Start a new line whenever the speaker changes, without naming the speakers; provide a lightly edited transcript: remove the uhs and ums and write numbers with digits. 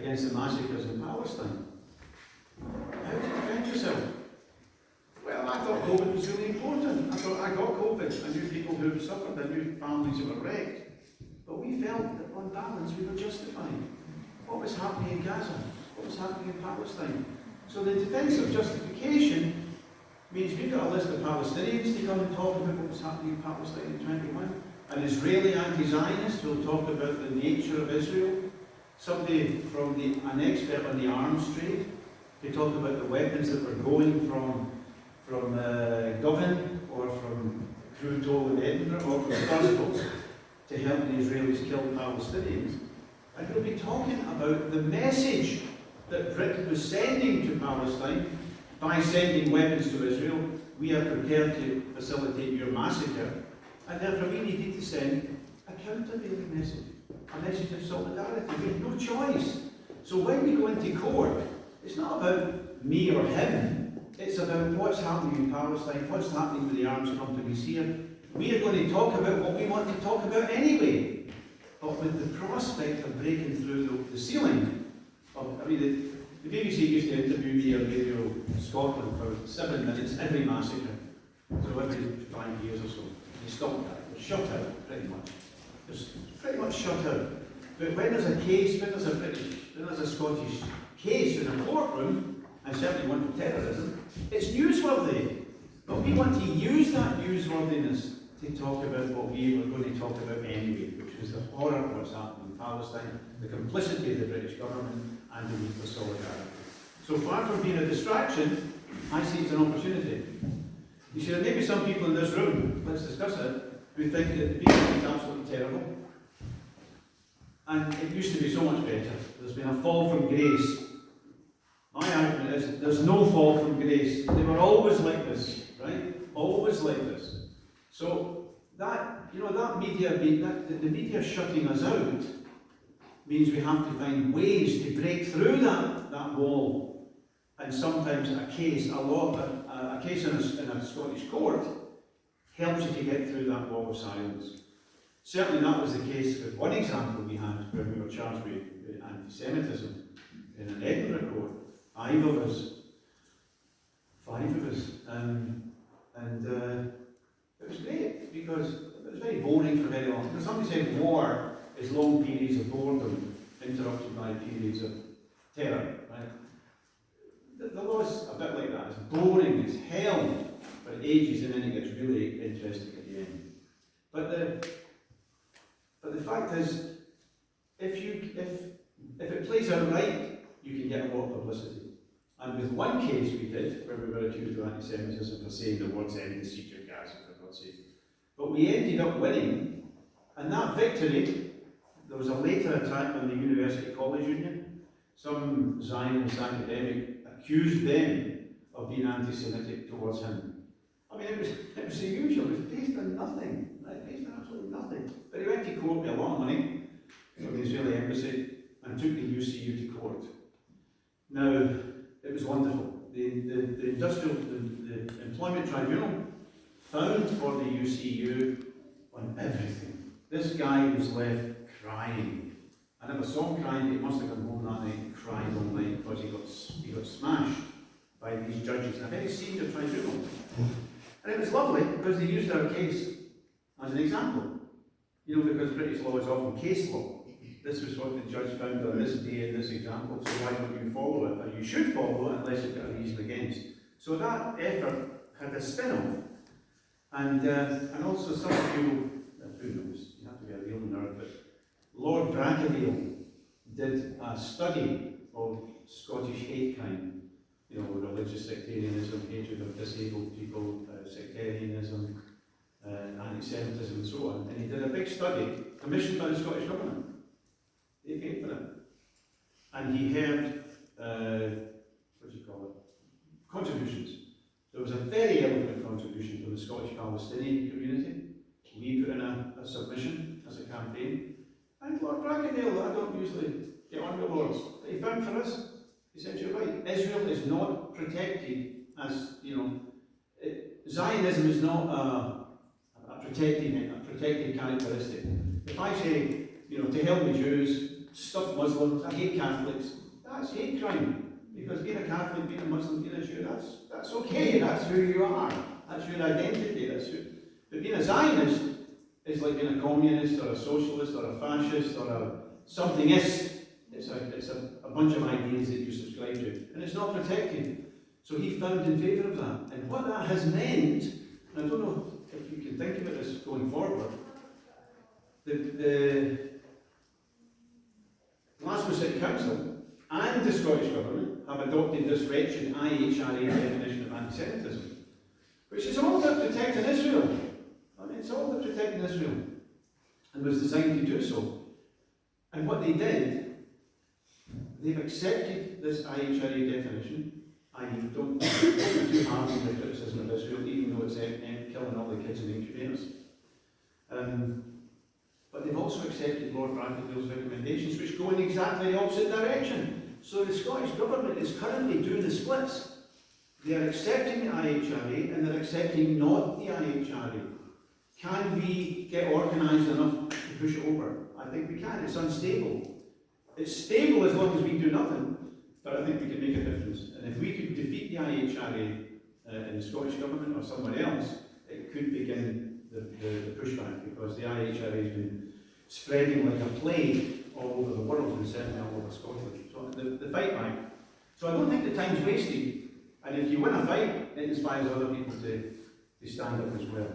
against the massacres in Palestine. How to defend yourself? Well, I thought COVID was really important. I thought I got COVID. I knew people who have suffered. I knew families who were wrecked. But we felt that on balance we were justified. What was happening in Gaza? What was happening in Palestine? So the defence of justification means we've got a list of Palestinians to come and talk about what was happening in Palestine in 21. An Israeli anti-Zionist who will talk about the nature of Israel. Somebody an expert on the arms trade to talk about the weapons that were going from Govan or from Crutoe in Edinburgh or from Brussels to help the Israelis kill Palestinians. And he'll be talking about the message that Britain was sending to Palestine by sending weapons to Israel. We are prepared to facilitate your massacre. And therefore we needed to send a countervailing message, a message of solidarity. We had no choice. So when we go into court, it's not about me or him. It's about what's happening in Palestine, what's happening with the arms companies here. We are going to talk about what we want to talk about anyway. But with the prospect of breaking through the ceiling the BBC used to interview me on Radio Scotland for 7 minutes every massacre. So every 5 years or so. They stopped that. They shut out, pretty much. Just pretty much shut out. But when there's a case, when there's a Scottish case in a courtroom, and certainly one for terrorism, it's newsworthy. But we want to use that newsworthiness to talk about what we were going to talk about anyway, which was the horror of what's happening in Palestine, the complicity of the British government, and the need for solidarity. So far from being a distraction, I see it's an opportunity. You see, there may be some people in this room, let's discuss it, who think that the BBC is absolutely terrible. And it used to be so much better. There's been a fall from grace. My argument is there's no fall from grace. They were always like this, right? Always like this. So that the media shutting us out means we have to find ways to break through that wall. And sometimes a case in a Scottish court helps you to get through that wall of silence. Certainly that was the case with one example we had where we were charged with anti-Semitism in an Edinburgh court. Five of us. And it was great because it was very boring for very long. Because somebody said war is long periods of boredom interrupted by periods of terror, right? The law is a bit like that. It's boring, it's hell for ages, and then it gets really interesting at the end. But the fact is, if it plays out right, you can get a lot of publicity. And with one case we did, where we were accused of anti-Semitism for saying the words end the siege of Gaza, for God's sake. But we ended up winning, and that victory, there was a later attack on the University College Union. Some Zionist academic accused them of being anti-Semitic towards him. I mean, it was the usual, it was based on nothing, right? Based on absolutely nothing. But he went to court with a lot of money from the Israeli embassy and took the UCU to court. Now, it was wonderful. The Employment Tribunal found for the UCU on everything. This guy was left crying. I never saw him crying, but he must have come home that night and cried all night because he got smashed by these judges in a very senior tribunal. And it was lovely because they used our case as an example. You know, because British law is often case law. This was what the judge found on this day in this example, so why don't you follow it? Or you should follow it unless you've got a reason against. So that effort had a spin-off. And also some of you, who knows, you have to be a real nerd, but Lord Bracondale did a study of Scottish hate crime. You know, religious sectarianism, hatred of disabled people, sectarianism, anti-Semitism and so on. And he did a big study commissioned by the Scottish Government. They paid for it. And he heard, contributions. There was a very eloquent contribution from the Scottish Palestinian community. We put in a submission as a campaign. And Lord Bracondale, I don't usually get on with lords, but he found for us. He said, you're right, Israel is not protected as, Zionism is not a protected characteristic. If I say, to hell with Jews, stuff Muslims, I hate Catholics. That's hate crime. Because being a Catholic, being a Muslim, being a Jew, that's okay. That's who you are. That's your identity. But being a Zionist is like being a communist or a socialist or a fascist or a somethingist. It's a bunch of ideas that you subscribe to, and it's not protected. So he found in favour of that. And what that has meant, and I don't know if you can think about this going forward, the Glasgow City Council and the Scottish Government have adopted this wretched IHRA definition of anti-Semitism, which is all about protecting Israel. I mean, it's all about protecting Israel, and was designed to do so. And what they did, they've accepted this IHRA definition, i.e. don't be too hard on the criticism of Israel, even though it's killing all the kids in the incubators. But they've also accepted Lord Brackenville's recommendations, which go in exactly the opposite direction. So the Scottish Government is currently doing the splits. They are accepting the IHRA and they're accepting not the IHRA. Can we get organised enough to push it over? I think we can. It's unstable. It's stable as long as we do nothing, but I think we can make a difference. And if we could defeat the IHRA in the Scottish Government or someone else, it could begin the pushback, because the IHRA has been spreading like a plague all over the world and certainly all over Scotland. So the fight back. So I don't think the time's wasted, and if you win a fight, it inspires other people to stand up as well.